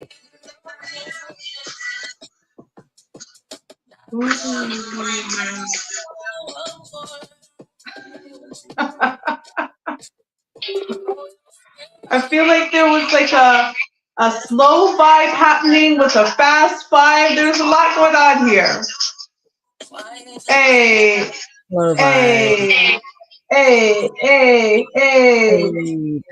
I feel like there was like a slow vibe happening with a fast vibe. There's a lot going on here. Hey, Slow hey, hey, hey, hey.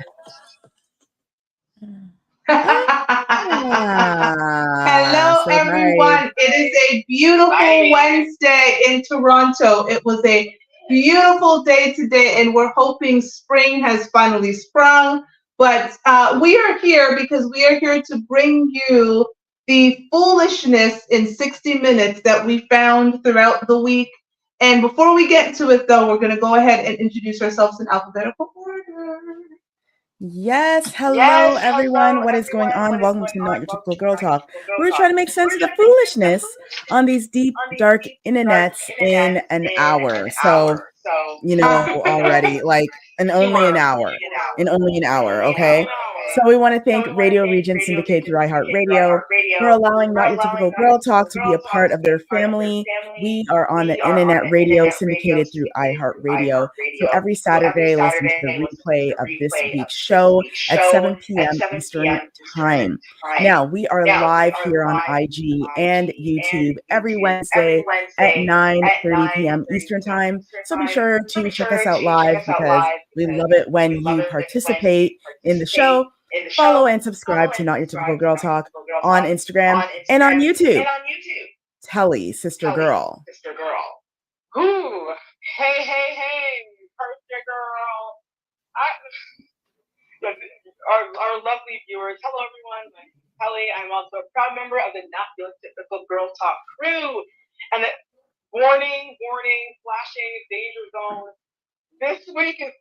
Hello, so everyone. It is a beautiful Wednesday in Toronto. It was a beautiful day today, and we're hoping spring has finally sprung. But we are here because we are here to bring you the foolishness in 60 minutes that we found throughout the week. And before we get to it, though, we're going to go ahead and introduce ourselves in alphabetical order. Yes, hello everyone. What is going on? Welcome to Not Your Typical Girl Talk. We're trying to make sense of the foolishness on these deep, dark internets in an hour. So, you know, already like only an hour. Okay. So we want to thank Radio Region Syndicate through iHeartRadio for allowing Not Your Typical Girl Talk to be a part of their family. We are on the internet radio syndicated through iHeartRadio. So every Saturday, listen to the replay of this week's show at 7 p.m. Eastern Time. Now, we are live here on IG and YouTube every Wednesday at 9:30 p.m. Eastern Time. So be sure to check us out live because we love it when you participate in the show. Follow and subscribe to Not Your Typical Girl Talk on Instagram and on YouTube. Telly, sister girl. Ooh, hey, sister girl. Our lovely viewers, hello everyone. My name is Kelly. I'm also a proud member of the Not Your Typical Girl Talk crew. And the warning, flashing, danger zone. This week it's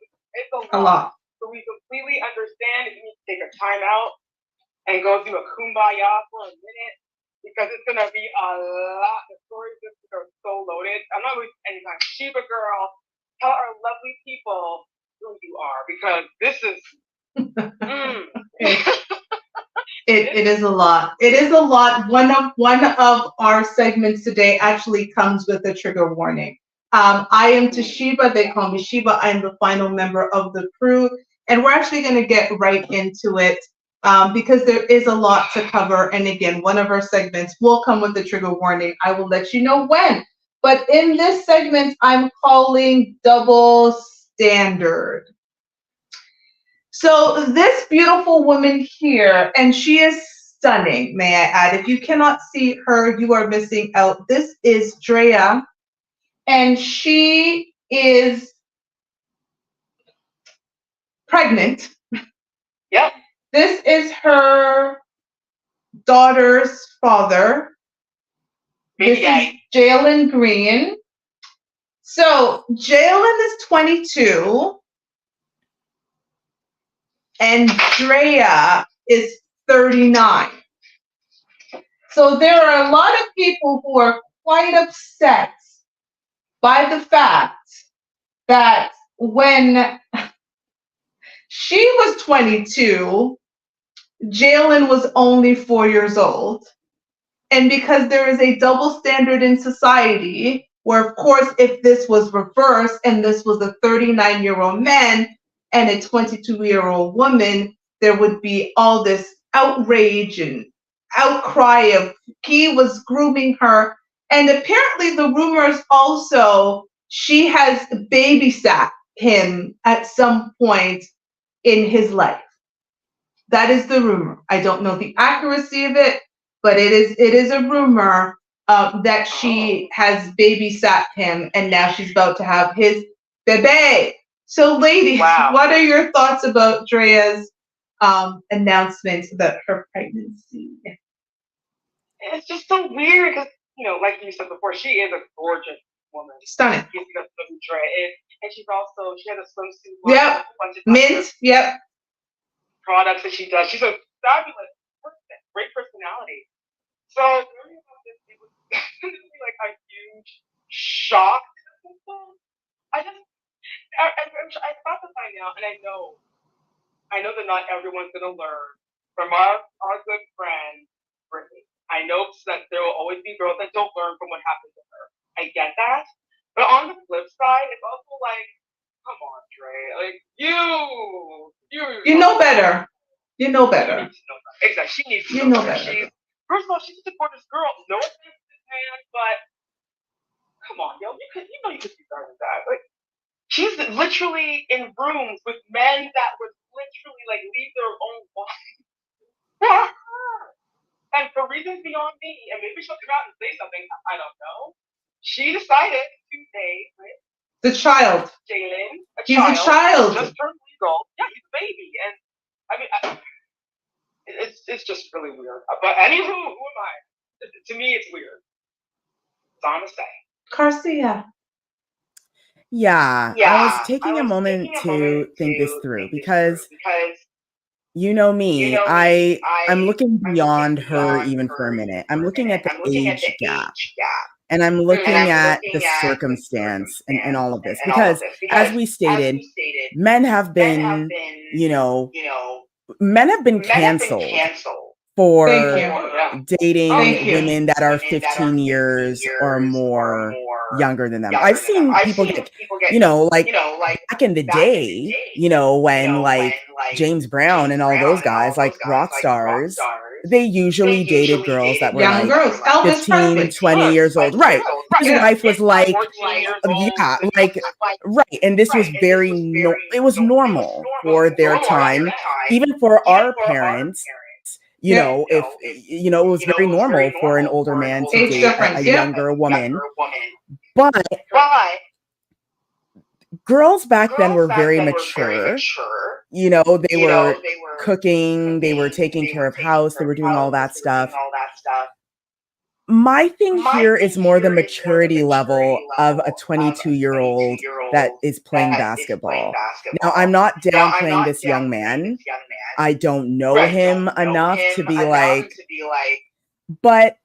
a lot. So we completely understand if you need to take a time out and go through a kumbaya for a minute because it's gonna be a lot. The stories this week are so loaded. I'm not wasting any time. Sheba girl, tell our lovely people who you are because this is It is a lot. It is a lot. One of our segments today actually comes with a trigger warning. I am Toshiba. They call me Sheba. I'm the final member of the crew, and we're actually going to get right into it because there is a lot to cover. And again, one of our segments will come with a trigger warning. I will let you know when. But in this segment, I'm calling double standard. So this beautiful woman here, and she is stunning, may I add. If you cannot see her, you are missing out. This is Drea, and she is pregnant. Yep. This is her daughter's father. This is Jalen Green. So Jalen is 22. And Drea is 39. So there are a lot of people who are quite upset by the fact that when she was 22, Jalen was only 4 years old. And because there is a double standard in society, where of course, if this was reversed and this was a 39-year-old man, and a 22-year-old woman, there would be all this outrage and outcry of he was grooming her. And apparently the rumors also, she has babysat him at some point in his life. That is the rumor. I don't know the accuracy of it, but it is a rumor that she has babysat him and now she's about to have his baby. So, ladies, What are your thoughts about Drea's announcement about her pregnancy? It's just so weird because, like you said before, she is a gorgeous woman. Stunning. Drea is, and she has a swimsuit. Yep. Mint. Yep. Products that she does. She's a fabulous person. Great personality. So, learning about this, it was definitely like a huge shock. I thought to find out, and I know that not everyone's gonna learn from our our good friend Brittany. I know that there will always be girls that don't learn from what happened to her. I get that. But on the flip side, it's also like, come on, Dre. Like, you know better. You know better. Exactly. She needs to You know know better. better. First of all, she's a gorgeous girl. No offense to this man, but come on, yo. You know you could be better than that. Like, she's literally in rooms with men that would literally like leave their own wives for her. And for reasons beyond me, and maybe she'll come out and say something, I don't know. She decided to date the child. Jalen. He's a child. Just turned legal. Yeah, he's a baby. And I mean, it's just really weird. But anywho, who am I? To me, it's weird. That's all I'm gonna say. Garcia. Yeah, I was taking a moment to think this through because you know me, I'm looking beyond her even for a minute. I'm looking at the age gap. And I'm looking at the circumstance and all of this because, as we stated, men have been, men have been canceled for dating women that are 15 years or more younger than them. I've seen people get, like back in the day, when like James Brown and all those guys, like rock stars, they usually dated girls that were young like girls. 15, 20 years old. Right. His wife was like, right. And this was it was normal for their time, even for our parents. If it was very normal for an older man to date a younger woman. But girls back then were very mature. They were cooking, they were taking care of house, they were doing all that stuff. My thing here is more the maturity level of a 22-year-old that is playing basketball. Now, I'm not downplaying this young man. I don't know him enough to be like, but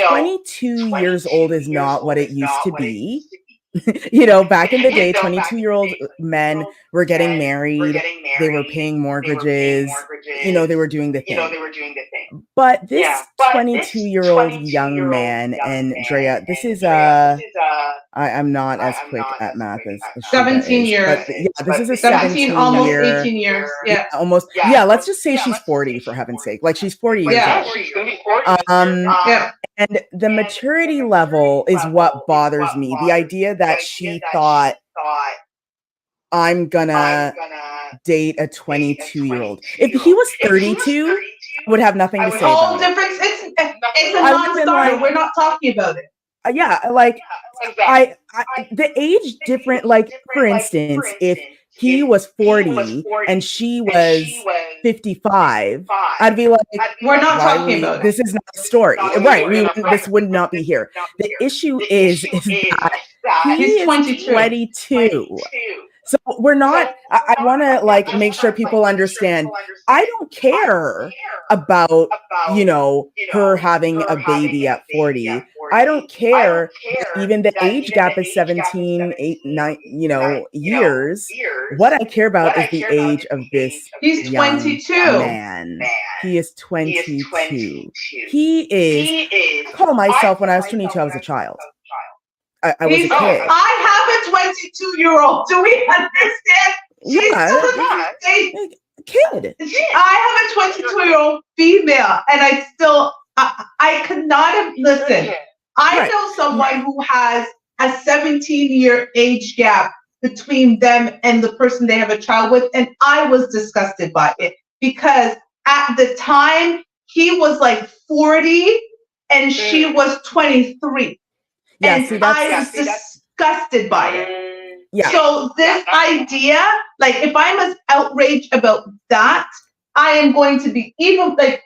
22 years old is not what it used to be. Back in the day, 22-year-old men were getting married, they were paying mortgages, they were doing the thing. But this 22-year-old young man, and Drea, this is I'm not as quick at math as 17 years. But yeah, this is a 17, almost year, 18 years. Yeah. Almost. Yeah, let's just say she's 40 for heaven's sake. Like she's 40 years old. And the maturity level is what bothers me. The idea that she thought, I'm gonna date a 22-year-old. If he was 32, I would have nothing to say about it. Difference. It's a non-starter. We're not talking about it. The age different, like for instance, if he was 40 and she was 55, I'd be like, we're not talking about this is not a story. Right. This would not be here. The issue is that he's 22. So we're not, I want to make sure people understand, I don't care about, her having a baby at 40. I don't care even the age gap is 17, 8, 9, years. What I care about is the age of this He's 22. Man. He is 22. He is, I call myself when I was 22, I was a child. I was a kid. I have a 22-year-old. Do we understand? She's still a kid. I have a 22-year-old female, and I could not have listened. I know someone who has a 17-year age gap between them and the person they have a child with, and I was disgusted by it because at the time he was like 40 and she was 23. Yeah, and I was disgusted by it. Yeah. So this idea, like if I'm as outraged about that, I am going to be even I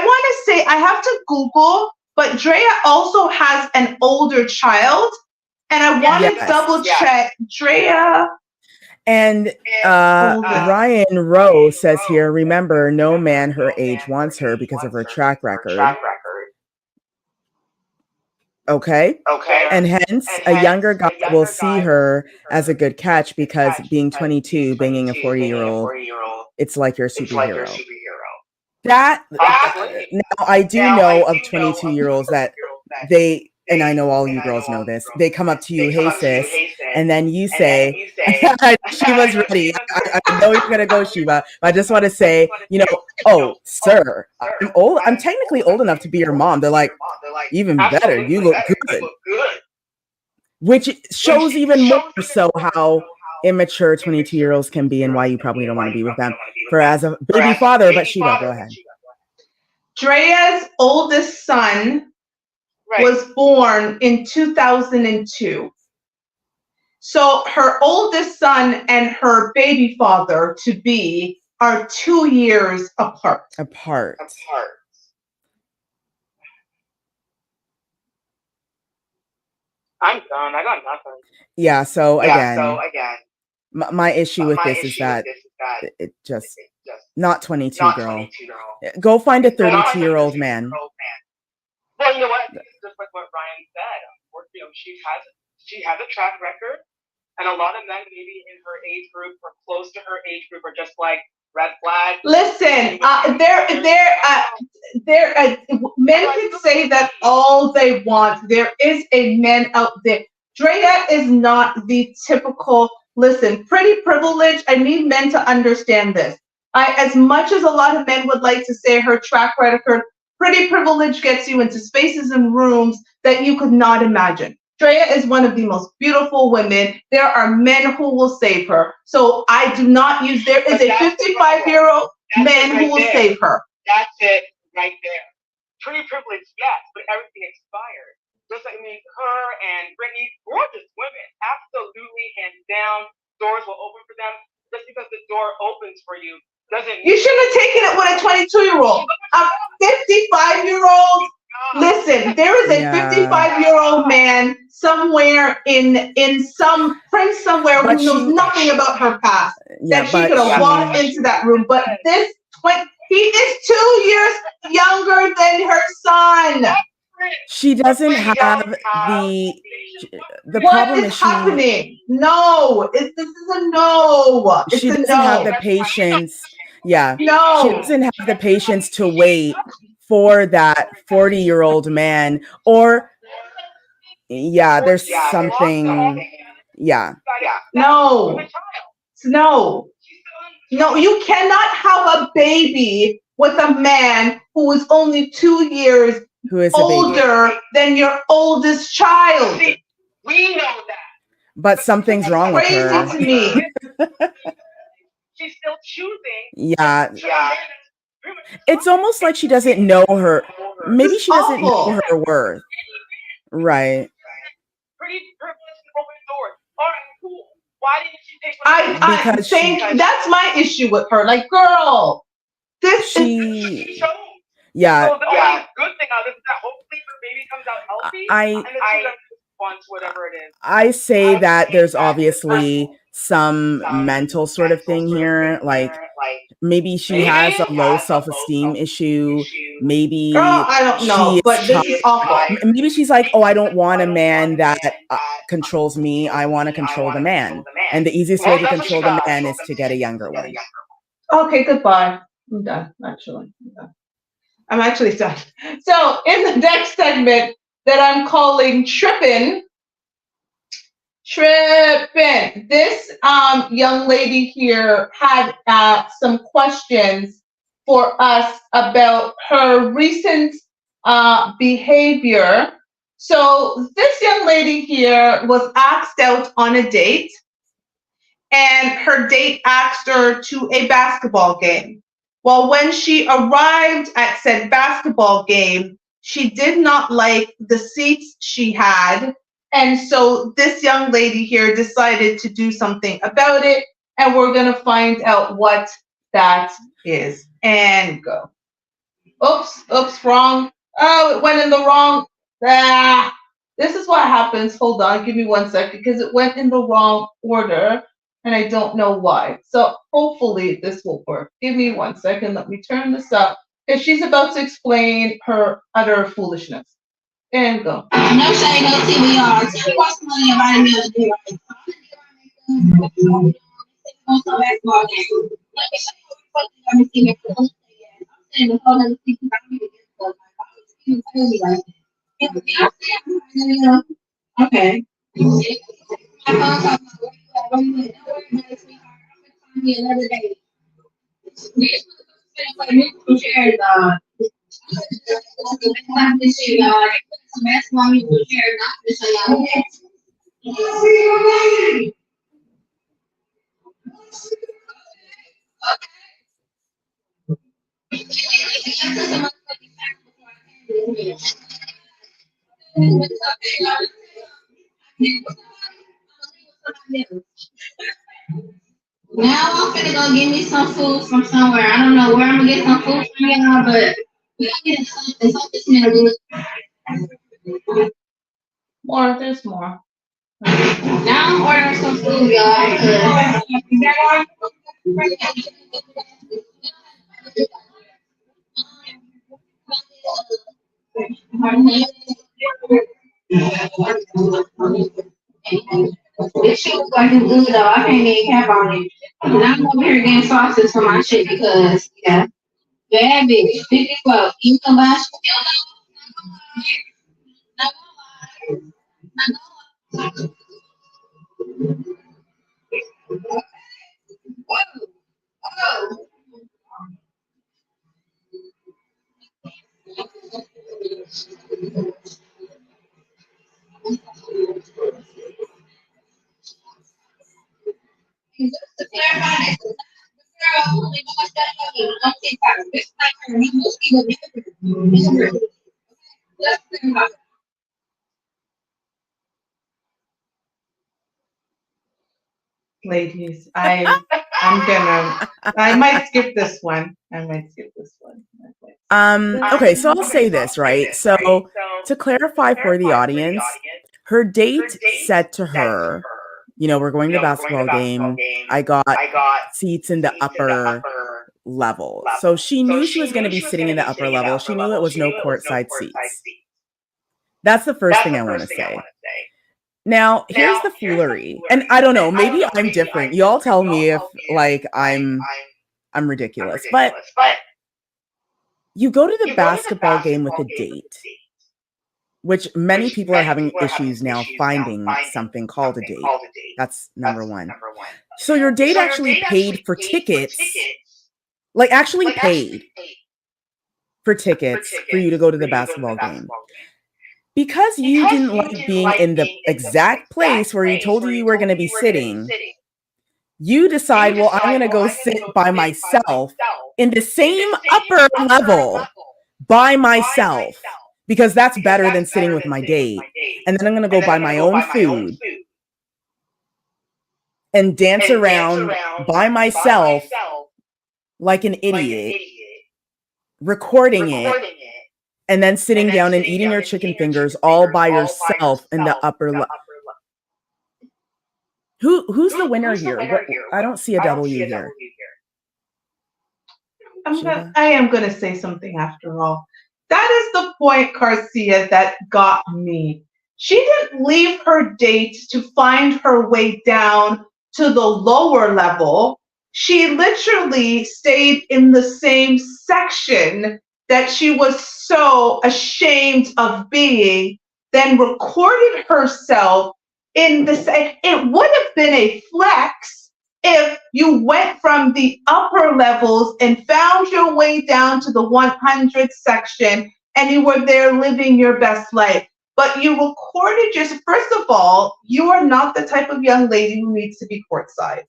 want to say, I have to Google, but Drea also has an older child. And I want to double check Drea. And Ryan Rowe says here, remember, no man her age wants her because of her track record. Okay. And hence, a younger guy will see her as a good catch because being 22, banging a 40-year-old it's like you're a superhero. That now I do know of 22-year-olds that they, and I know all you girls know this, they come up to you, hey sis, and then you say, Shiva's ready. I know you're gonna go, Shiva, but I just want to say, oh, sir, I'm technically old enough to be your mom. They're like, even better, you look good. Which shows even more so how immature 22-year-olds can be and why you probably don't want to be with them for as a baby father. But Shiva, go ahead. Drea's oldest son was born in 2002. So her oldest son and her baby father to be are 2 years apart. I'm done. I got nothing. Yeah. So again, my issue with this is that it just not 22, girl. Go find a 32-year-old man. Well, you know what? Just like what Ryan said, she has a track record, and a lot of men maybe in her age group or close to her age group are just like red flag. Listen, men can say that all they want. There is a man out there. Drea is not the typical. Listen, pretty privilege. I need men to understand this. As much as a lot of men would like to say her track record, pretty privilege gets you into spaces and rooms that you could not imagine. Drea is one of the most beautiful women. There are men who will save her. So I do not use, there is a 55-year-old man who will save her. That's it right there. Pretty privilege, yes, but everything expired. Just like, her and Brittany, gorgeous women, absolutely, hands down, doors will open for them. Just because the door opens for you doesn't mean... You shouldn't have taken it with a 22-year-old. A 55-year-old, listen, there is a 55-year-old man somewhere in some prince somewhere who knows nothing about her past that she could have walked into that room. But he is 2 years younger than her son. She doesn't have the problem is happening. No, this is a no. She doesn't have the patience. Yeah. No. She doesn't have the patience to wait for that 40-year-old man or there's something. Yeah. No, you cannot have a baby with a man who is only 2 years older than your oldest child. We know that. But something's wrong with her. Crazy to me. She's still choosing. Yeah. It's almost like she doesn't know her. Maybe she doesn't know her worth. Right. Pretty privileged and open doors. All right, cool. Why didn't she take I think that's my issue with her. Like, girl, this is... Yeah. So the only good thing out of it is that hopefully her baby comes out healthy. I wants whatever it is. I say that there's obviously some mental sort of thing here. Like maybe she has a low self-esteem issue. Maybe I don't know, but this is awful. Maybe she's like, oh, I don't want a man that controls me. I want to control the man. And the easiest way to control the man is to get a younger one. Okay, goodbye. I'm done, actually. I'm actually done. So in the next segment that I'm calling Trippin', this young lady here had some questions for us about her recent behavior. So this young lady here was asked out on a date, and her date asked her to a basketball game. Well, when she arrived at said basketball game, she did not like the seats she had. And so this young lady here decided to do something about it. And we're going to find out what that is. And go. Oops, wrong. Oh, it went in the wrong. This is what happens. Hold on. Give me 1 second because it went in the wrong order. And I don't know why. So hopefully this will work. Give me 1 second. Let me turn this up. Because she's about to explain her utter foolishness. And go. No shade, no TBR. Tell me what's money about me to do. Okay. My phone talking about where you at, where you at. Don't worry about it, sweetheart. I'm gonna find me another day. We just want to spend like musical chairs, Stop this shit, y'all. They put some basketball musical chairs, not to show y'all. Now I'm finna go get me some food from somewhere. I don't know where I'm gonna get some food from y'all, but we gonna get something. Something smell good. More, there's more. Now I'm ordering some food, y'all. This shit was like good though. I can't get a cap on it. And I'm over here getting sauces for my shit because yeah. Bad bitch. 54. You can buy shit. Just to clarify this, girl only watched that on TikTok. This not her. He mostly the Let's clarify. Ladies, I might skip this one. Okay, so I'll say this, right? So to clarify for the audience, her date said to her, we're going to the basketball game. I got seats in the upper level. So she knew she was going to be sitting in the upper level. She knew it was no courtside seats. That's the first thing I want to say. Now, here's the foolery. And I don't know, maybe I'm different. Y'all tell me if like I'm ridiculous. But you go to the basketball game with a date, which many people are having issues now finding something called a date. That's number one. So your date actually paid for tickets, like actually paid for tickets for you to go to the basketball game. Because you didn't like being in the exact place where he told you were going to be sitting, you decide, well, I'm going to go sit by myself in the same upper level by myself because that's better than sitting with my date. And then I'm going to go buy my own food and dance around by myself like an idiot, recording it, and then sitting down and eating your chicken fingers all by yourself in the upper level. Who's the winner here? I don't see a W here. I am going to say something after all. That is the point, Garcia, that got me. She didn't leave her date to find her way down to the lower level. She literally stayed in the same section that she was so ashamed of being, then recorded herself in the same. It would have been a flex if you went from the upper levels and found your way down to the 100 section and you were there living your best life. But you recorded first of all, you are not the type of young lady who needs to be courtside.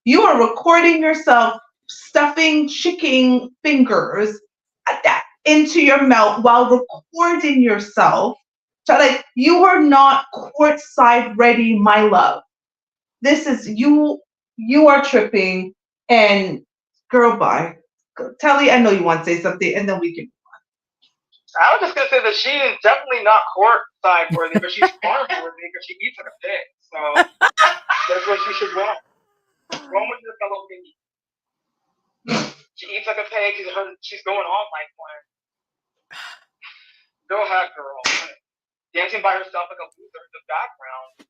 You are recording yourself stuffing chicken fingers into your mouth while recording yourself. So like, you are not courtside ready, my love. This is you are tripping, and girl, bye. Telly, I know you want to say something, and then we can. I was just gonna say that she is definitely not courtside worthy, but she's farm worthy because she eats like a pig. So that's what she should want. Roam with your fellow piggy. She eats like a pig. She's going on like one. Go ahead, girl. Dancing by herself like a loser in the background.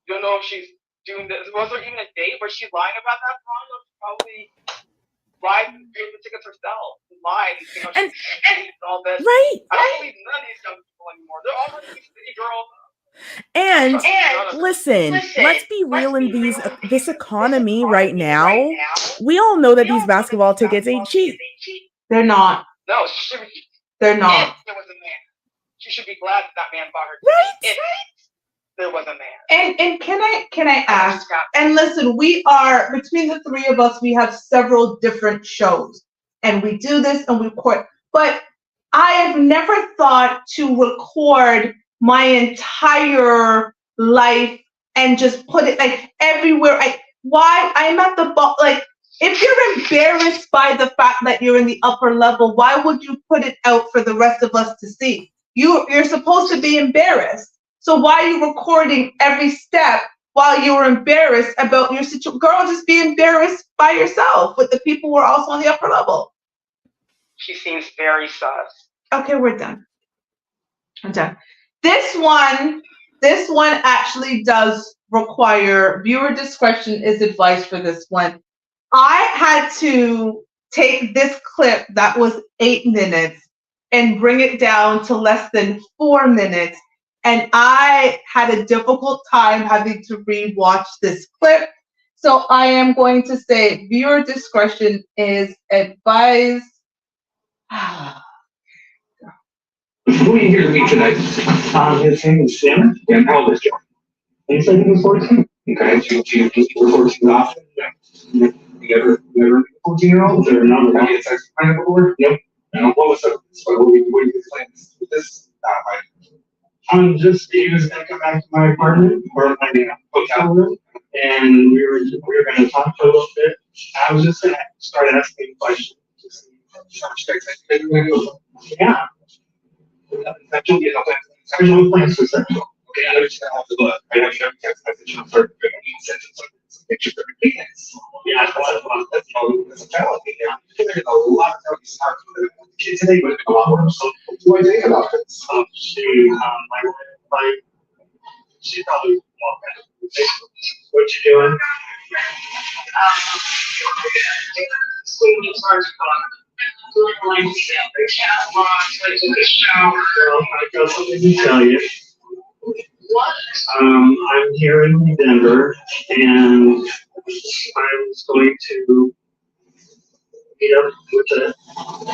You don't know if she's doing this. Was there even a date? Was she lying about that prom? Probably. ride and pay the tickets herself, and lie, and all this. Right. I don't believe none of these young people anymore. They're all running these city girls. And listen, let's be real in this economy right now. We all know that these basketball tickets ain't cheap. They're not. No, they're not. There was a man. She should be glad that man bought her Right. ticket. There was a man. And can I ask? And listen, we are, between the three of us, we have several different shows, and we do this and we record. But I have never thought to record my entire life and just put it like everywhere. Why I'm at the like, if you're embarrassed by the fact that you're in the upper level, why would you put it out for the rest of us to see? You're supposed to be embarrassed. So why are you recording every step while you're embarrassed about your situation? Girl, just be embarrassed by yourself with the people who are also on the upper level. She seems very sus. Okay, we're done. I'm done. This one actually does require viewer discretion is advised for this one. I had to take this clip that was 8 minutes and bring it down to less than 4 minutes. And I had a difficult time having to rewatch this clip. So I am going to say viewer discretion is advised. Who are you here to meet tonight? His name is Sam. And how old is John? He said he was 14. Okay, so you 14 often? Yeah. You ever meet a 14-year-old? Is there another guy that's actually playing before? Nope. No. What was up? What do you explain this? Just he was gonna come back to my apartment or my hotel room, and we were gonna talk for a little bit. I was just gonna start asking questions. Yeah. Sexual, sexual plans for sexual. Okay, I understand how to look. I have your text message on certain pictures of your penis. Yeah, that's a challenge. Yeah, there's a lot of things hard for the kids today, but a lot more. So, what do you think about this? She probably walked out. What you doing? I got something to tell you. I'm here in Denver, and I was going to meet up with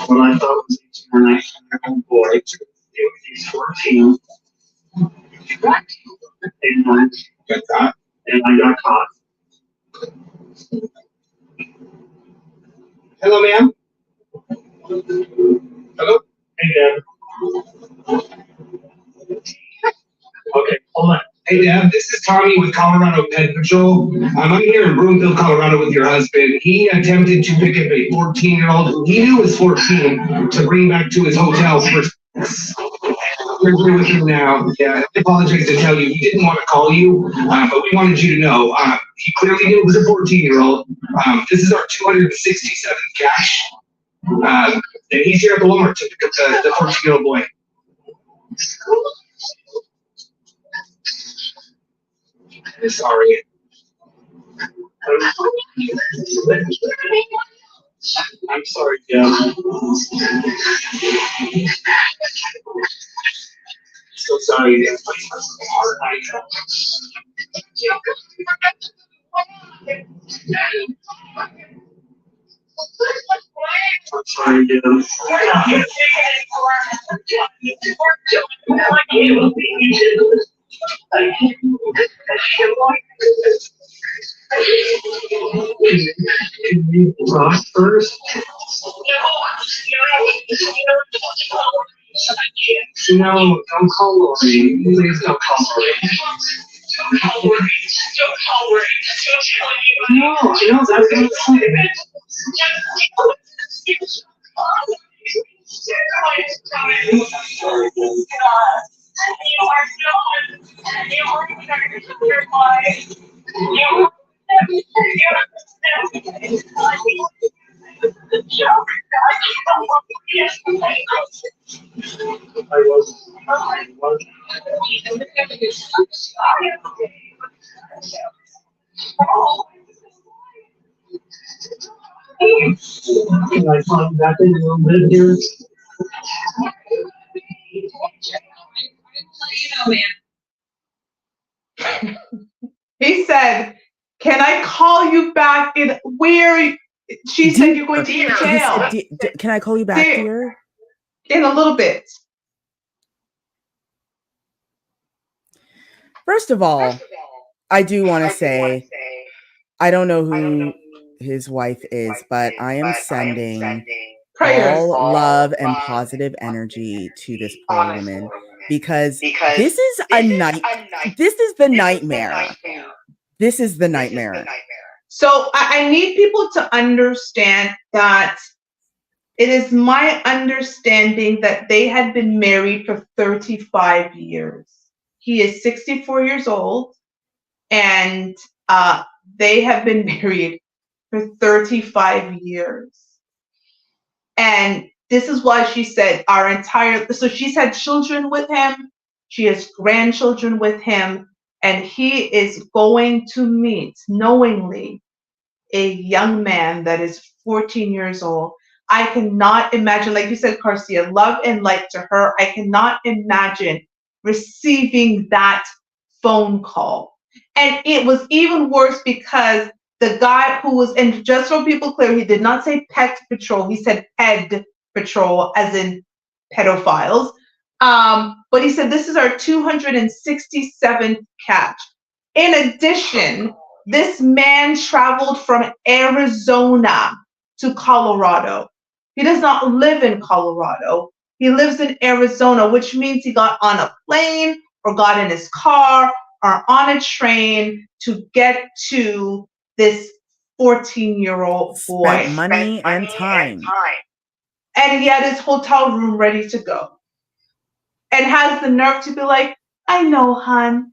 what I thought was a 19-year-old boy. He's 14. And I got caught. Hello, ma'am. Hello? Hey, Deb. Okay, hold on. Hey, Deb, this is Tommy with Colorado Pet Patrol. I'm here in Broomfield, Colorado with your husband. He attempted to pick up a 14-year-old who he knew was 14 to bring back to his hotel for sex. We're here with him now. Yeah, I apologize to tell you, we didn't want to call you, but we wanted you to know. He clearly knew it was a 14-year-old. This is our 267th cash. And he's here at the Walmart to pick up the 14-year-old boy. Sorry. I'm sorry, Deb. So sorry, Deb. I'm sorry, Deb. Can you talk first? No, don't call Lori. Please don't call Lori. Don't call Lori. No, that's what I'm saying. Can I call you back in a little bit here? He said, "Can I call you back in where?" She said, "You're going to be in He jail." said, can I call you back, dear? In a little bit. First of all, I do want to say, I don't know who his wife is, but I am sending Prayers. all love and positive energy to this poor woman, because this is a this is the nightmare. This is the nightmare. So I need people to understand that it is my understanding that they had been married for 35 years. He is 64 years old, and they have been married for 35 years. And this is why she said so she's had children with him, she has grandchildren with him, and he is going to meet knowingly a young man that is 14 years old. I cannot imagine, like you said, Garcia, love and light to her. I cannot imagine receiving that phone call. And it was even worse because the guy who was, and just so people clear, he did not say pet patrol, he said ped patrol, as in pedophiles. But he said, this is our 267th catch. In addition, this man traveled from Arizona to Colorado. He does not live in Colorado. He lives in Arizona, which means he got on a plane or got in his car or on a train to get to this 14-year-old boy. Spent money and time. And he had his hotel room ready to go. And has the nerve to be like, I know, hon.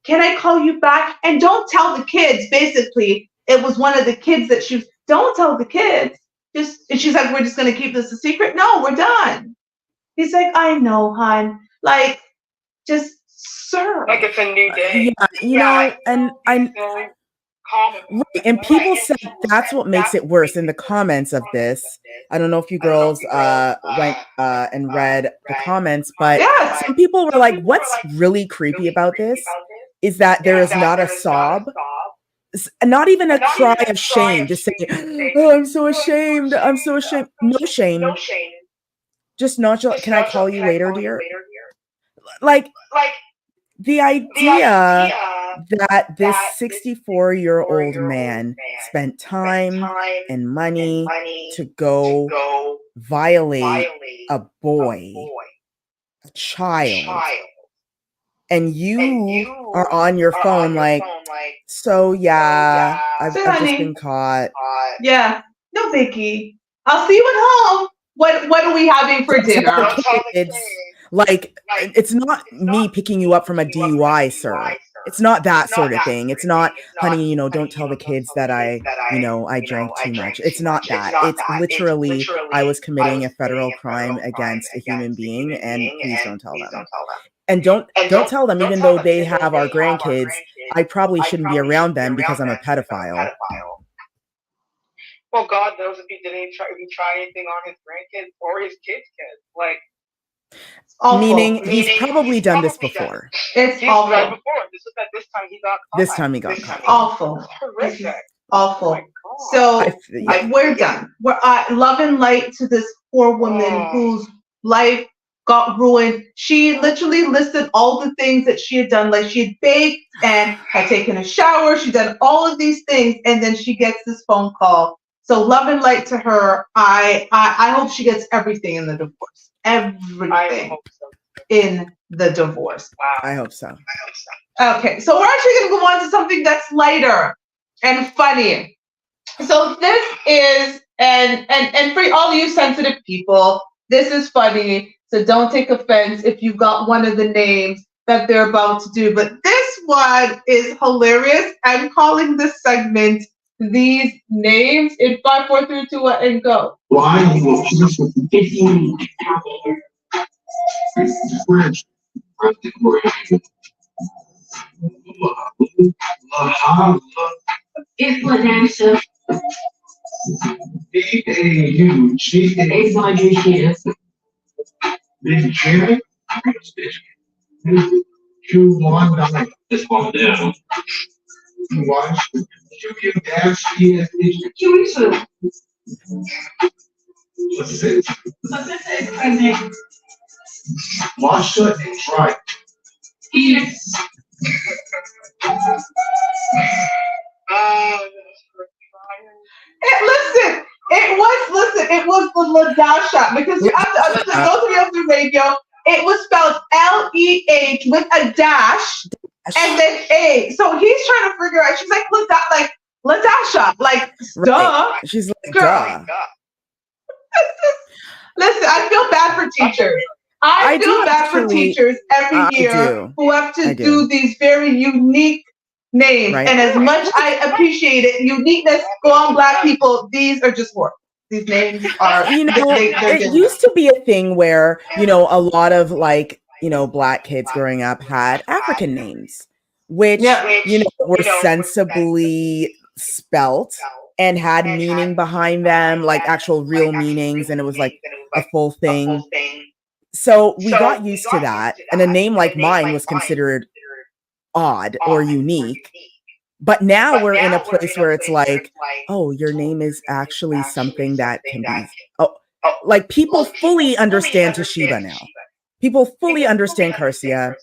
Can I call you back? And don't tell the kids. Basically, it was one of the kids that don't tell the kids. And she's like, we're just going to keep this a secret? No, we're done. He's like, I know, hon. Like, just, sir. Like it's a new day. Yeah, you know, and right, and people said that's what makes it worse in the comments of this. I don't know if you girls went and read the comments, but Yes. some people were like, what's really creepy about this is that there is not a sob, not even a cry of shame, just saying, oh, I'm so ashamed, I'm so ashamed. No shame. Just nonchalant. Can I call you later, dear? Like the idea that this 64-year-old man spent time and money to go violate a boy, a child, and you are on your phone like, so yeah, I've just been caught. Yeah, no biggie. I'll see you at home. What are we having for dinner? Kids, like, it's not me picking you up from a DUI, sir. It's not that sort of thing. It's not, honey, you know, don't tell the kids that I drank too much. It's not that. It's literally, I was committing a federal crime against a human being, and please don't tell them. And don't tell them, even though they have our grandkids, I probably shouldn't be around them because I'm a pedophile. Well, God knows if he tried anything on his grandkids or his kids' kids. Like, awful. Meaning he's probably done this before. It's awful. Right before. This was this time he got caught. This time he got caught. Awful. Horrific. Awful. Oh so yeah. We're done. We're love and light to this poor woman whose life got ruined. She literally listed all the things that she had done, like she had baked and had taken a shower. She'd done all of these things, and then she gets this phone call. So love and light to her. I hope she gets everything in the divorce. Everything in the divorce. Wow. I hope so. Okay, so we're actually going to go on to something that's lighter and funny. So this is, and for all you sensitive people, this is funny. So don't take offense if you got one of the names that they're about to do. But this one is hilarious. I'm calling this segment These Names in 5, 4, 3, 2, 1, and go. Why? It's what Dasha. B-A-U-G-A. It's laundry shoes. Big Jimmy. You want this one down. You watch. Q-U-E-S-H. Q-U-E. What's it? Marsha and try. Yes. It was the Ladasha, because you have to, those of you on the radio, it was spelled L-E-H with a dash and then A. So he's trying to figure out, she's like, Ladasha, like, duh. Right. She's like, girl. duh. Listen, I feel bad for teachers. I feel bad for teachers every year who have to do these very unique names. Right. And as much I appreciate it, uniqueness, go on Black people, these are just horrible. These names are, it used to be a thing where, a lot of Black kids growing up had African names, which, were sensibly spelt and had meaning behind them, like actual real meanings. And it was like a full thing. So we got used to that. And a name like mine was considered odd or unique. But now we're in a place where it's like, oh, your name is actually something that can be, like people fully understand Toshiba now. People fully understand Carcia.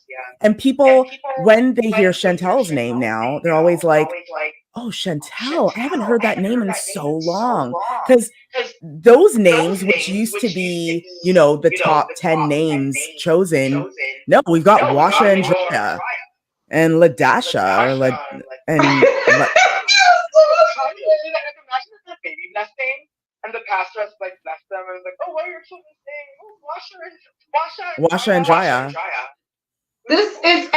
And people, when they hear Chantel's name now, they're always like, oh, Chantel, I haven't heard that name in so long. Because those names, which used to be, the top 10 names chosen, no, we've got Washa and Drea and Ladasha, and baby blessing, and the pastor has blessed them and was like, oh, what are your children saying? Oh, Washa and Drea. This is,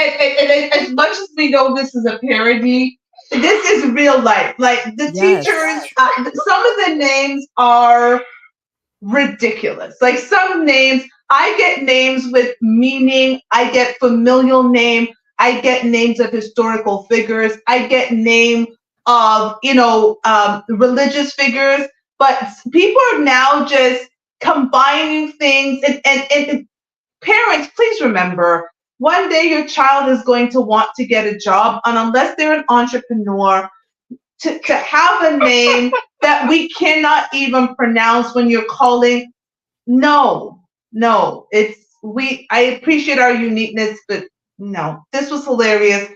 as much as we know this is a parody, this is real life. Like the teachers, some of the names are ridiculous. Like some names, I get names with meaning. I get familial name. I get names of historical figures. I get name of, religious figures. But people are now just combining things. And parents, please remember, one day your child is going to want to get a job. And unless they're an entrepreneur, to have a name that we cannot even pronounce when you're calling, no, I appreciate our uniqueness, but no, this was hilarious,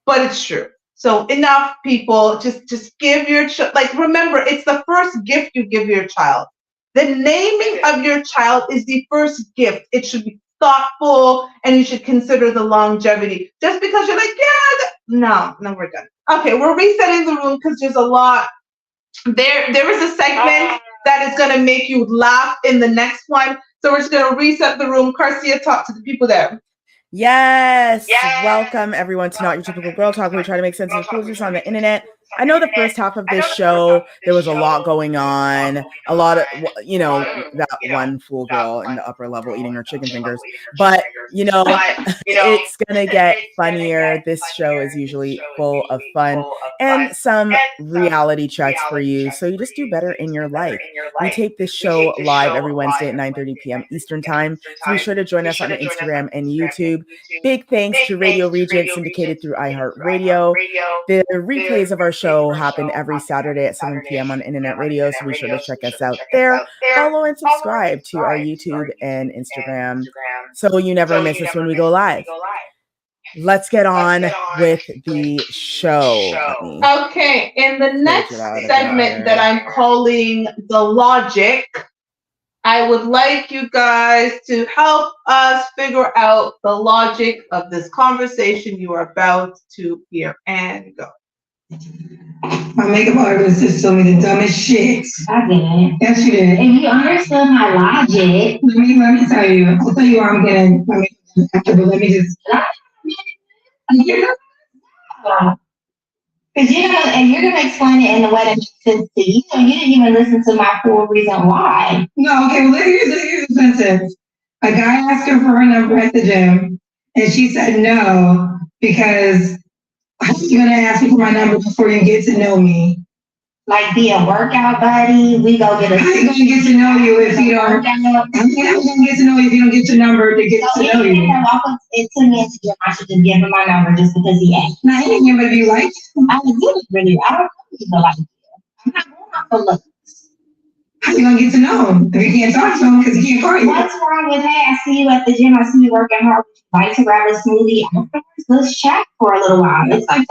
but it's true. So enough, people, just give your remember, it's the first gift you give your child. The naming of your child is the first gift. It should be thoughtful, and you should consider the longevity. Just because you're like, no, we're done. Okay, we're resetting the room because there's a lot. There is a segment that is going to make you laugh in the next one. So we're just going to reset the room. Carcia, talk to the people there. Yes. Welcome everyone to Not Your Typical Girl Talk. We try to make sense of foolishness on the internet. I know the first half of this show, there was a lot going on. A lot of, that one fool girl in the upper level eating her chicken fingers. But, it's going to get funnier. This show is usually full of fun and some reality checks for you. So you just do better in your life. We tape this show live every Wednesday at 9:30 p.m. Eastern time. So be sure to join us on Instagram and YouTube. Big thanks to Radio Regent, syndicated through iHeartRadio. The replays of our show happen every Saturday at 7 p.m. on Internet Radio, so be sure to check us out there. Follow and subscribe to our YouTube and Instagram so you never miss us when we go live. Let's get on with the show. Okay, in the next segment that I'm calling The Logic, I would like you guys to help us figure out the logic of this conversation you are about to hear. And go. My makeup artist just told me the dumbest shit. I didn't. Yes, you did. And you understood my logic. Let me tell you. I'll tell you where I'm getting my makeup after, but let me just. Because and you're going to explain it in a way that makes sense to you. So you didn't even listen to my full reason why. No, okay, well, here's the sentence. A guy asked her for her number at the gym, and she said no, because you're going to ask me for my number before you get to know me. like be a workout buddy. We go get a. How you gonna get to know you if you don't? How you gonna get to know you if you don't get your number to get to know you? Walk up to me and suggest I should just give him my number just because he asked. Now he didn't give it to you like. I was really. I don't know like you. I'm not going off for looks. How you gonna get to know him if you can't talk to him because he can't call you? What's wrong with that? I see you at the gym. I see you working hard. Like to grab a smoothie. Let's chat for a little while. It's like.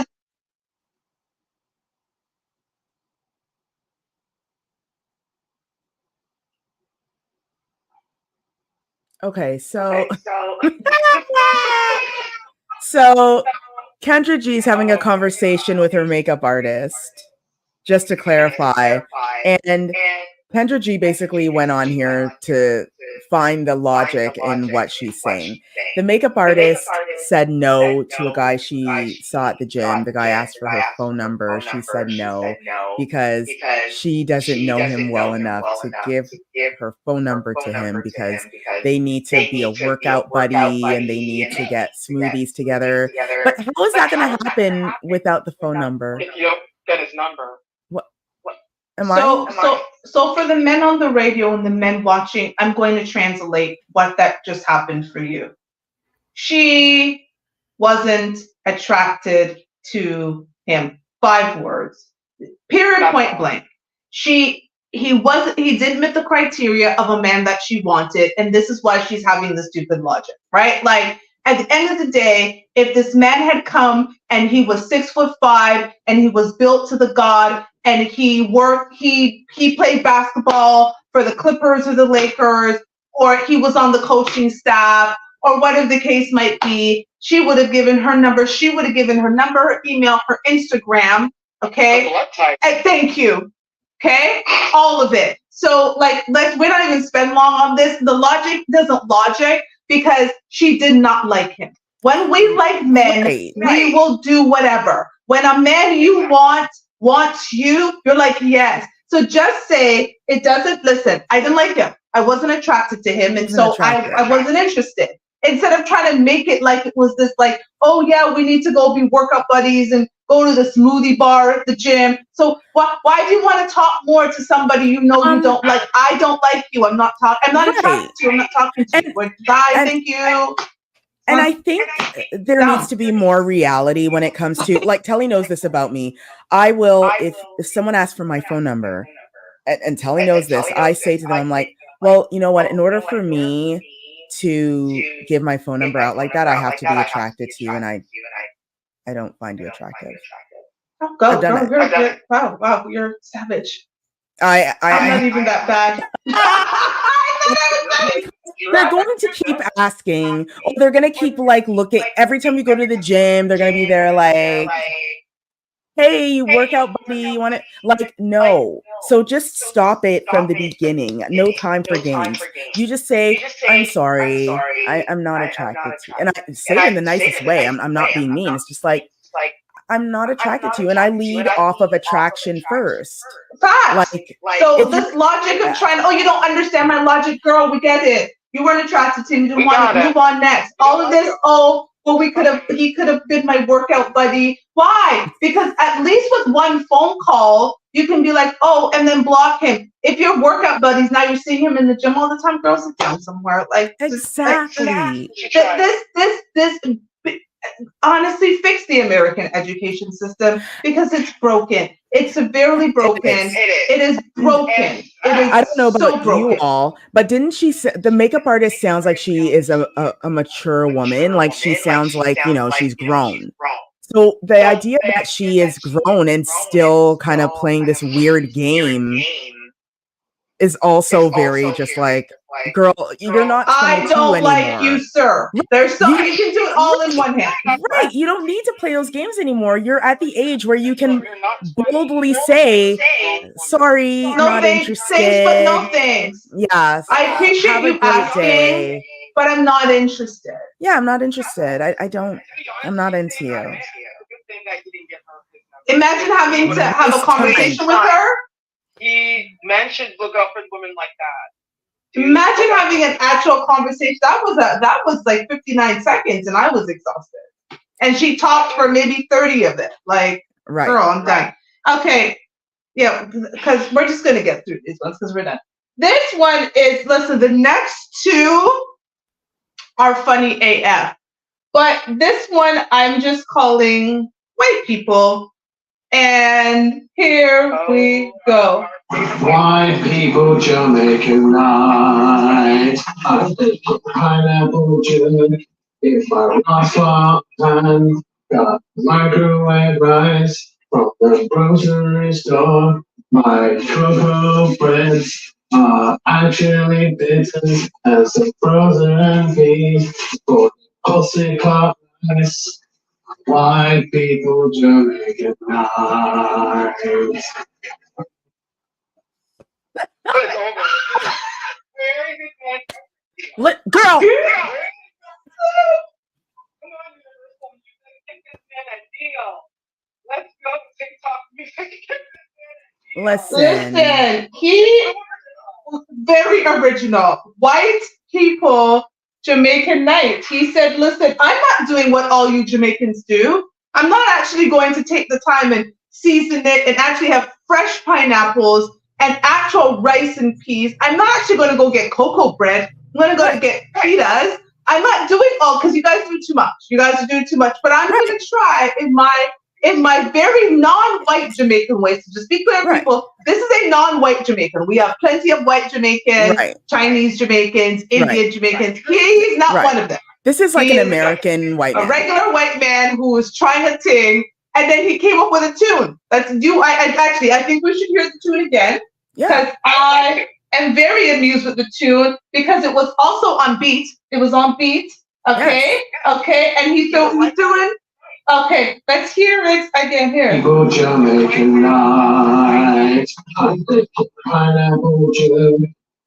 Okay, so so Kendra G's having a conversation with her makeup artist, just to clarify, and Kendra G basically went on here to find the logic in what she's saying. The makeup artist said no to a guy she saw at the gym. The guy asked for her phone number. She said no because she doesn't know him well enough to give her phone number to him because they need to be a workout buddy and they need to get smoothies together. But how is that going to happen without the phone number? If you don't get his number. So for the men on the radio and the men watching, I'm going to translate what that just happened for you. She wasn't attracted to him. 5 words. Period, point blank. He didn't meet the criteria of a man that she wanted, and this is why she's having the stupid logic, right? Like at the end of the day, if this man had come and he was 6'5" and he was built to the god and he played basketball for the Clippers or the Lakers, or he was on the coaching staff, or whatever the case might be, she would have given her number. She would have given her number, her email, her Instagram. Okay. And thank you. Okay. All of it. So we're not even spend long on this. The logic doesn't logic because she did not like him. When we like men, we will do whatever. When a man you wants you, you're like, yes. So just say it doesn't, listen, I didn't like him. I wasn't attracted to him. And so I wasn't interested. Instead of trying to make it like it was this like, oh yeah, we need to go be workout buddies and go to the smoothie bar at the gym. So why do you want to talk more to somebody you know you don't like? I don't like you. I'm not attracted to you. I'm not talking to you. Bye, thank you. And I think there needs to be more reality when it comes to, like, Telly knows this about me. I will, if someone asks for my phone number, and Telly knows this, I say to them, I'm like, well, you know what? In order for me to give my phone number out like that, I have to be attracted to you, and I don't find you attractive. Oh, wow, you're savage. I'm not even that bad. They're going to keep asking. They're going to keep like looking. Every time you go to the gym, they're going to be there like, hey, workout buddy, you want it? Like, no. So just stop it from the beginning. No time for games. You just say, I'm sorry. I'm not attracted to you. And I say it in the nicest way. I'm not being mean. It's just like, I'm not attracted to you. And I lead off of attraction first. Facts. So this logic of trying, you don't understand my logic, girl, we get it. You weren't attracted to him. You didn't want to move on next. All of this, well, he could have been my workout buddy. Why? Because at least with one phone call, you can be like, and then block him. If you're workout buddies, now you're seeing him in the gym all the time, girls, sit down somewhere. Like, exactly. This honestly fix the American education system because it's broken. It's severely broken. It is broken. I don't know about you all, but didn't she say the makeup artist sounds like she is a mature woman? Like she sounds like, she's grown. So the idea that she is grown and still kind of playing this weird game is also very just like, girl, you're not 22 I don't anymore. Like you, sir. There's something you can do it all in one hand. Right. You don't need to play those games anymore. You're at the age where you can boldly say, sorry, not interested. Thanks, but no thanks. Yes. I appreciate you asking, but I'm not interested. Yeah, I'm not interested. I'm not into you. Imagine having to have a conversation with her. He mentioned look out for women like that. Imagine having an actual conversation. That was like 59 seconds, and I was exhausted. And she talked for maybe 30 of it. Like, girl, I'm done. Okay, Yeah, because we're just gonna get through these ones because we're done. This one is, listen, the next two are funny AF. But this one I'm just calling white people. And here we go. White people Jamaican night. I think pineapple jug in my Rafa pan. Got microwave rice from the grocery store. My cocoa breads are actually bitter as a frozen peas for Aussie cut rice. White people Jamaican night. It's over. Very good man. Girl, Come on, Universal Music. Give this man a deal. Let's go, TikTok music. Give this man a deal. listen. Listen, he very original. White people, Jamaican night. He said, listen, I'm not doing what all you Jamaicans do. I'm not actually going to take the time and season it and actually have fresh pineapples and actual rice and peas. I'm not actually going to go get cocoa bread. I'm going to go to get pitas. I'm not doing all because you guys do too much. You guys are doing too much. But I'm going to try in my very non-white Jamaican way. So just be clear, Right. people. This is a non-white Jamaican. We have plenty of white Jamaicans, Right. Chinese Jamaicans, Indian Jamaicans. He's not Right. one of them. This is like He an is American white A man. regular white man who was trying to sing, and then he came up with a tune. I think we should hear the tune again Yeah. because I am very amused with the tune because it was also on beat. It was on beat. Okay. Yes. Okay. And he's doing. Okay, let's hear it again here. People Jamaican night. I think pineapple jug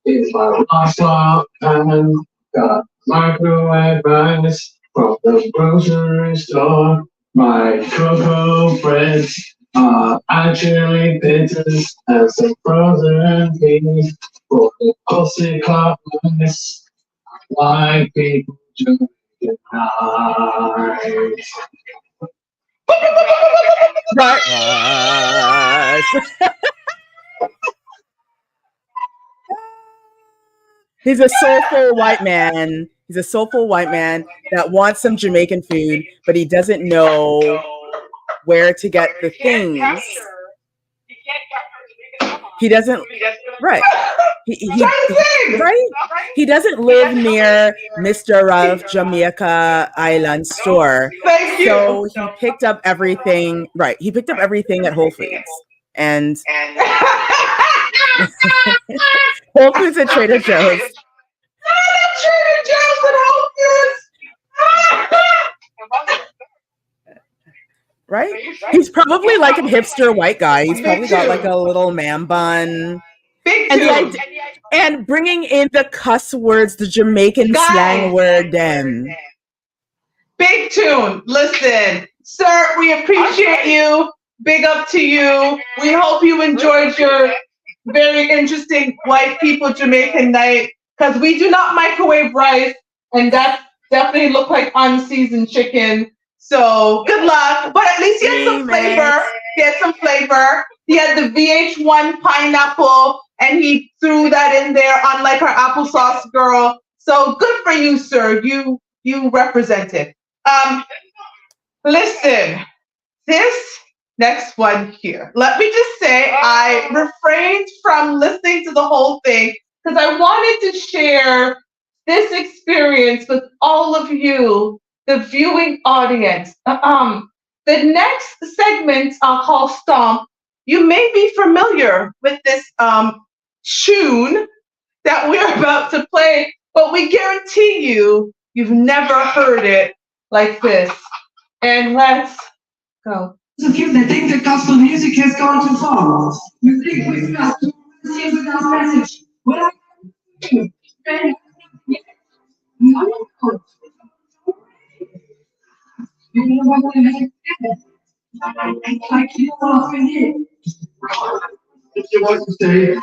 is my Rafa pan. Got microwave rice from the grocery store. My cocoa breads are actually bitter as a frozen peas for the Aussie cut rice. White people Jamaican night. Right. He's a soulful white man. He's a soulful white man that wants some Jamaican food, but he doesn't know where to get the things. He can't capture Jamaican. He doesn't. Right. Right. He doesn't live near Mr. of Jamaica Island store. Thank you. So he picked up everything. Right. He picked up everything at Whole Foods. And Whole Foods and Trader Joe's. Trader Joe's and Whole Foods. Right? He's probably like a hipster white guy. He's probably got like a little man bun. Big And, tune. and bringing in the cuss words, the Jamaican slang word, then. Big tune. Listen, sir, we appreciate you. Big up to you. We hope you enjoyed your very interesting white people Jamaican night because we do not microwave rice, and that definitely looked like unseasoned chicken. So good luck. But at least he had some flavor. He had some flavor. He had the VH1 pineapple, and he threw that in there, unlike our applesauce girl. So good for you, sir. You represented. Listen, this next one here. Let me just say I refrained from listening to the whole thing because I wanted to share this experience with all of you, the viewing audience. The next segment I'll call Stomp. You may be familiar with this tune that we're about to play, but we guarantee you've never heard it like this. And let's go. Those of you that think that gospel music has gone too far, you think we've got to receive the gospel message. What I do, you know what I keep off in here. If you want to stay,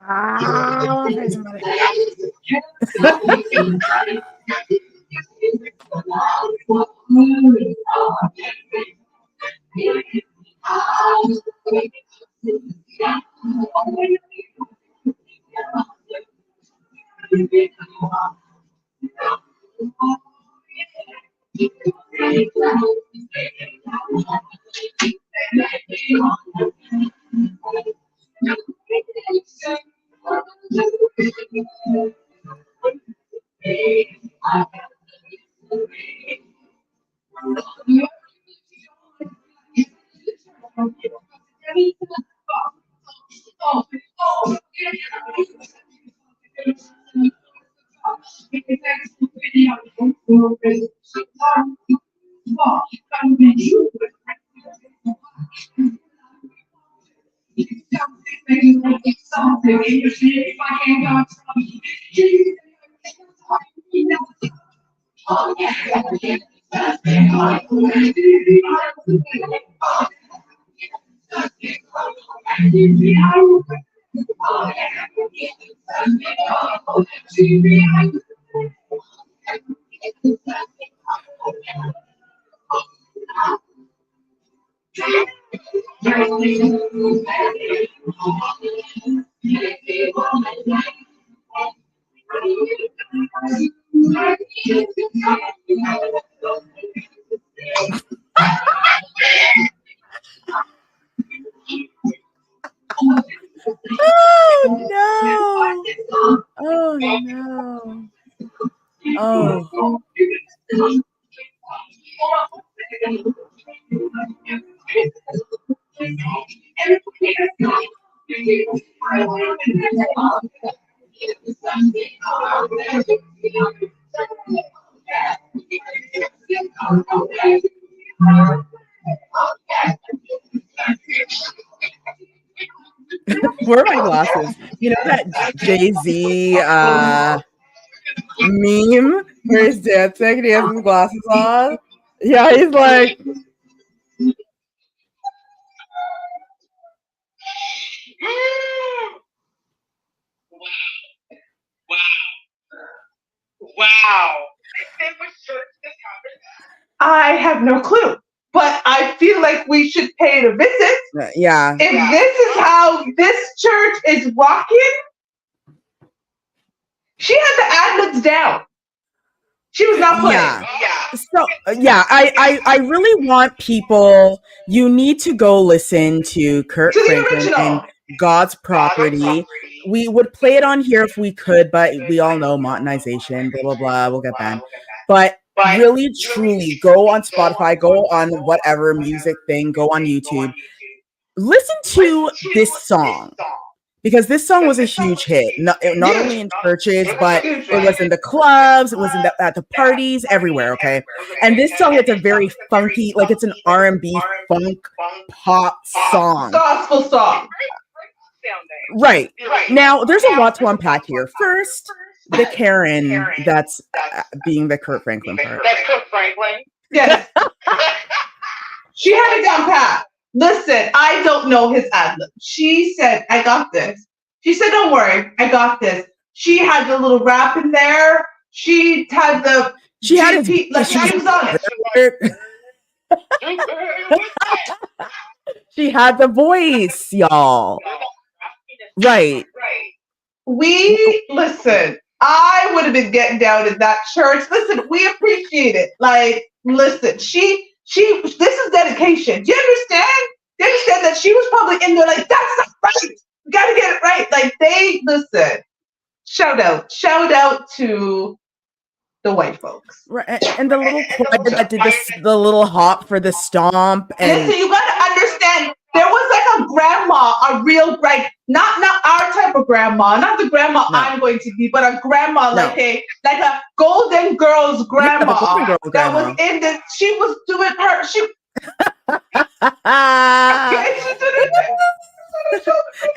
Ah, praise somebody. Oh no! Oh no! Oh. Where are my glasses? You know that Jay-Z meme where he's dancing and he has his glasses on? Yeah, he's like, Wow. And which church this happened? I have no clue, but I feel like we should pay it a visit. yeah. If this is how this church is rocking, she had the ad-libs down. She was not playing. Yeah. So yeah, I really want people. You need to go listen to Kurt To the Franklin original. and God's Property. We would play it on here if we could, but we all know monetization, blah blah blah. We'll get banned. But really, truly, go on Spotify, go on whatever music thing, go on YouTube. Listen to this song. Because this song was a huge hit, not only in churches, but it was in the clubs, it was at the parties, everywhere. Okay, and this song, it's a very funky, like it's an R&B funk pop song, Gospel song. right? Now, there's a lot to unpack here. First, the Karen that's being the Kurt Franklin part. That's Kurt Franklin. Yes. She had it down pat. Listen, I don't know his ad-lib. She said, I got this. She said, don't worry, I got this. She had the little rap in there. She had the She had his, like she was on it. she had the voice, y'all. Right. Listen, I would have been getting down in that church. Listen, we appreciate it. Like, listen, this is dedication. Do you understand? Do you understand that she was probably in there like, that's not right. We got to get it right. Like, listen, shout out to the white folks. Right. And the little choir that did the little hop for the stomp. And listen, you got to understand, there was like a grandma, a real, like, not our type of grandma, not the grandma I'm going to be, but a grandma, like a Golden Girls grandma, Golden Girls that grandma. was in this. She was doing her.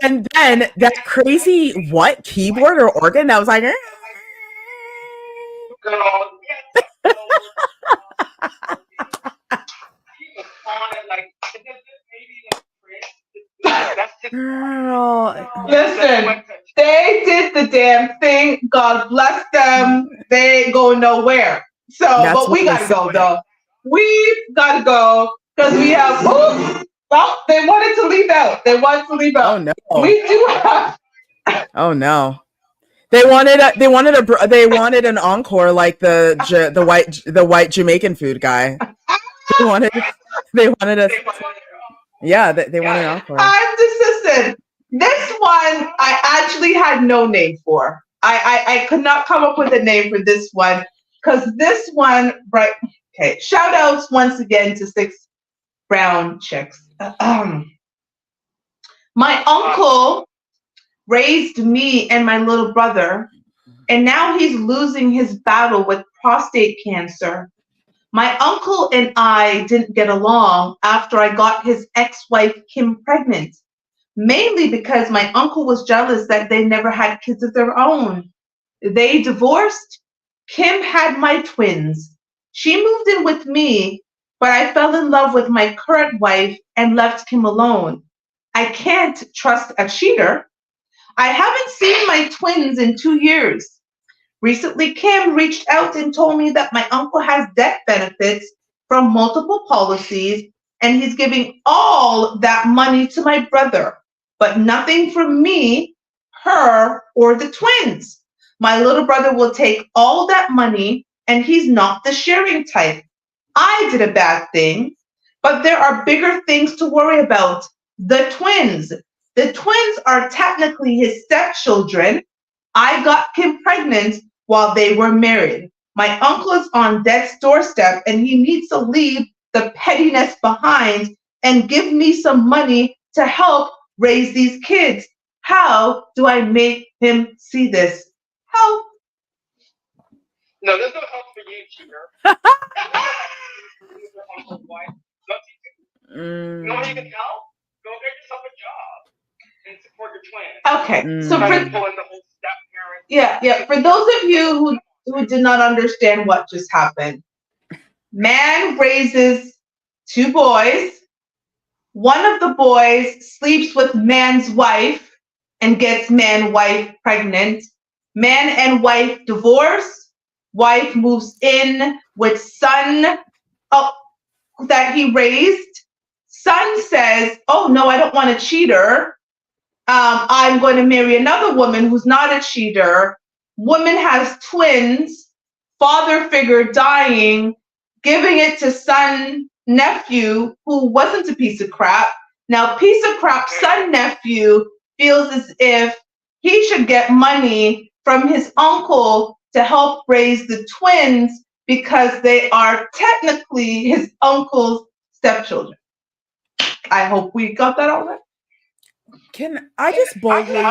And then that crazy keyboard or organ that was like. Girl. Listen, they did the damn thing. God bless them. They ain't going nowhere. So, but we gotta go though. We gotta go because we have. Well, they wanted to leave out. Oh no. We do have. Oh no. They wanted an encore like the white Jamaican food guy. They wanted us. Yeah, they wanted an encore. I'm just listen. This one I actually had no name for. I could not come up with a name for this one because this one, right? Okay, shout outs once again to 6 brown chicks. My uncle raised me and my little brother, and now he's losing his battle with prostate cancer. My uncle and I didn't get along after I got his ex-wife Kim pregnant, mainly because my uncle was jealous that they never had kids of their own. They divorced. Kim had my twins. She moved in with me, but I fell in love with my current wife and left Kim alone. I can't trust a cheater. I haven't seen my twins in 2 years. Recently, Kim reached out and told me that my uncle has death benefits from multiple policies, and he's giving all that money to my brother, but nothing from me, her, or the twins. My little brother will take all that money, and he's not the sharing type. I did a bad thing, but there are bigger things to worry about. The twins. The twins are technically his stepchildren. I got Kim pregnant while they were married. My uncle is on death's doorstep and he needs to leave the pettiness behind and give me some money to help raise these kids. How do I make him see this? Help. No, there's no help for you, cheater. You know how you can help? Go get yourself a job and support your twins. Okay, so Yeah. For those of you who did not understand what just happened, man raises 2 boys. One of the boys sleeps with man's wife and gets man-wife pregnant. Man and wife divorce. Wife moves in with son that he raised. Son says, "Oh no, I don't want a cheater. I'm going to marry another woman who's not a cheater." Woman has twins, father figure dying, giving it to son nephew who wasn't a piece of crap. Now, piece of crap son nephew feels as if he should get money from his uncle to help raise the twins because they are technically his uncle's stepchildren. I hope we got that all right. Can I just boldly,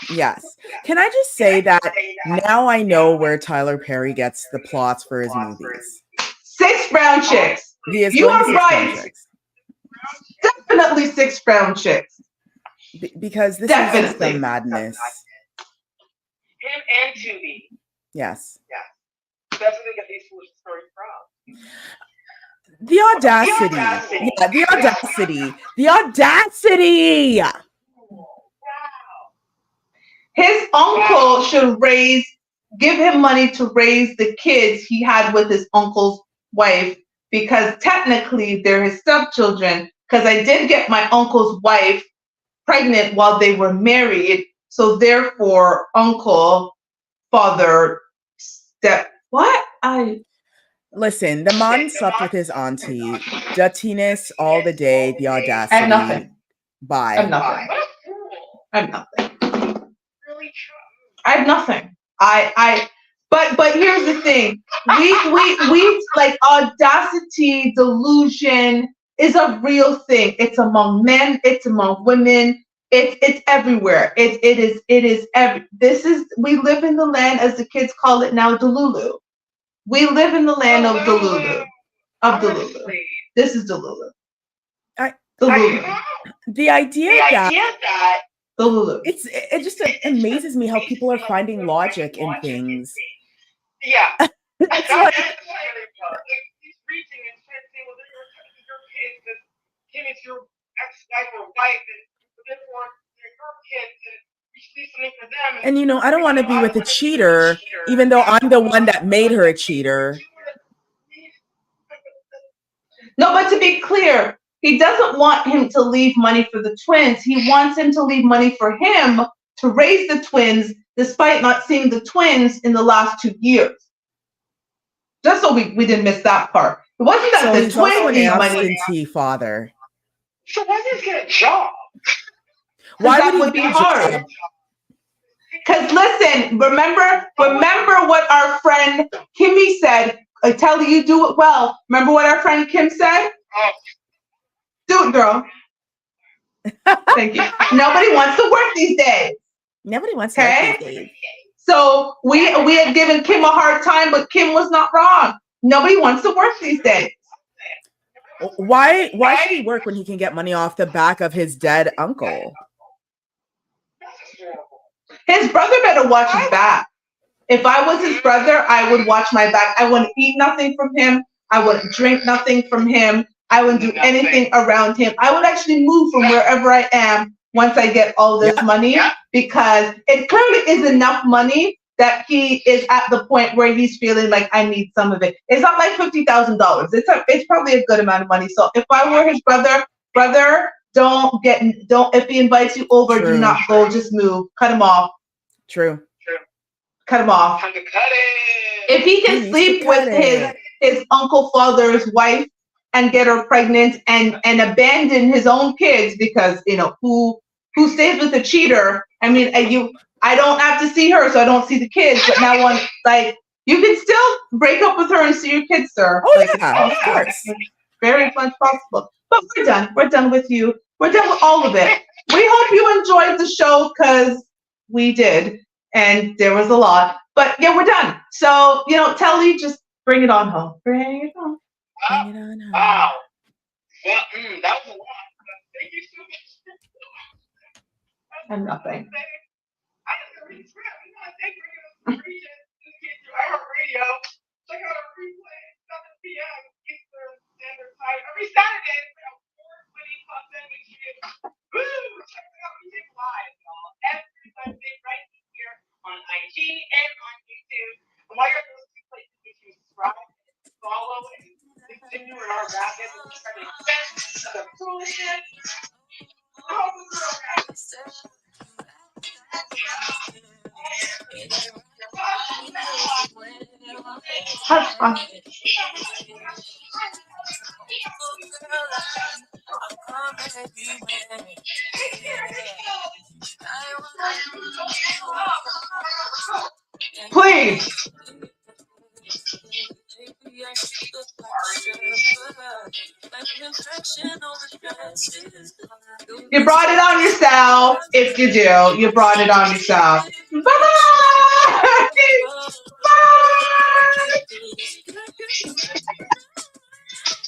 yes. Can I just say that now I know where Tyler Perry gets the plots for his movies. 6 brown chicks. You are right. Definitely 6 brown chicks. Because this is just the madness. Him and Tubi. Yes. Yeah. That's where they get these foolish stories from. The audacity. Yeah, the audacity. The audacity. His uncle should give him money to raise the kids he had with his uncle's wife because technically they're his stepchildren. Because I did get my uncle's wife pregnant while they were married. So therefore, uncle, father, Listen, the man slept with his auntie. Dirtiness all the day, the audacity. I have nothing. Bye. I have nothing. What a fool. I have nothing. Really true. I have nothing. But here's the thing. We like audacity, delusion is a real thing. It's among men, it's among women, it's everywhere. It is we live in the land, as the kids call it now, Delulu. We live in the land of Delulu. This is Delulu. Delulu. The idea that Delulu. It just amazes me how people are finding logic in things. Yeah. It's That's like, he's reaching and trying to say, well, they're your kids, because Kim is your ex-wife or wife, and therefore they're your kids, and you should do something for them. and I don't want to be with a cheater, even though I'm the one that made her a cheater. No, but to be clear, he doesn't want him to leave money for the twins. He wants him to leave money for him to raise the twins, despite not seeing the twins in the last 2 years. Just so we didn't miss that part. It wasn't that the twins need money. Absentee father. So why does he get a job? Why that would be hard? Because listen, remember what our friend Kimmy said. I tell you, do it well. Remember what our friend Kim said? Do it, girl. Thank you. Nobody wants to work these days. Nobody wants to work these days. So we had given Kim a hard time, but Kim was not wrong. Nobody wants to work these days. Why should he work when he can get money off the back of his dead uncle? His brother better watch his back. If I was his brother, I would watch my back. I wouldn't eat nothing from him. I wouldn't drink nothing from him. I wouldn't do anything around him. I would actually move from wherever I am once I get all this money, because it clearly is enough money that he is at the point where he's feeling like I need some of it. It's not like $50,000. It's probably a good amount of money. So if I were his brother, don't if he invites you over, do not go, just move. Cut him off. True. Cut him off. Time to cut it. If he can sleep with his uncle father's wife and get her pregnant and abandon his own kids, because who stays with a cheater? I mean, I don't have to see her, so I don't see the kids. But now you can still break up with her and see your kids, sir. Of course. Very much possible. But we're done. We're done with you. We're done with all of it. We hope you enjoyed the show, because we did. And there was a lot. But yeah, we're done. So, Telly, just bring it on home. Bring it on. Bring it on home. Wow. Well, that was a lot. Thank you so much. I'm nothing. I just got to read the script. We want to thank you for reading this kid through iHeartRadio. Check out our replay at 7 p.m. Eastern Standard Time every Saturday. We have award-winning content. Make sure you check it out music live, y'all. Every Sunday right here on IG and on YouTube. And while you're at those two places, make sure you subscribe, follow, and continue in our rabbit and try to invest the foolishness. Have fun. Please. You brought it on yourself. If you do, you brought it on yourself.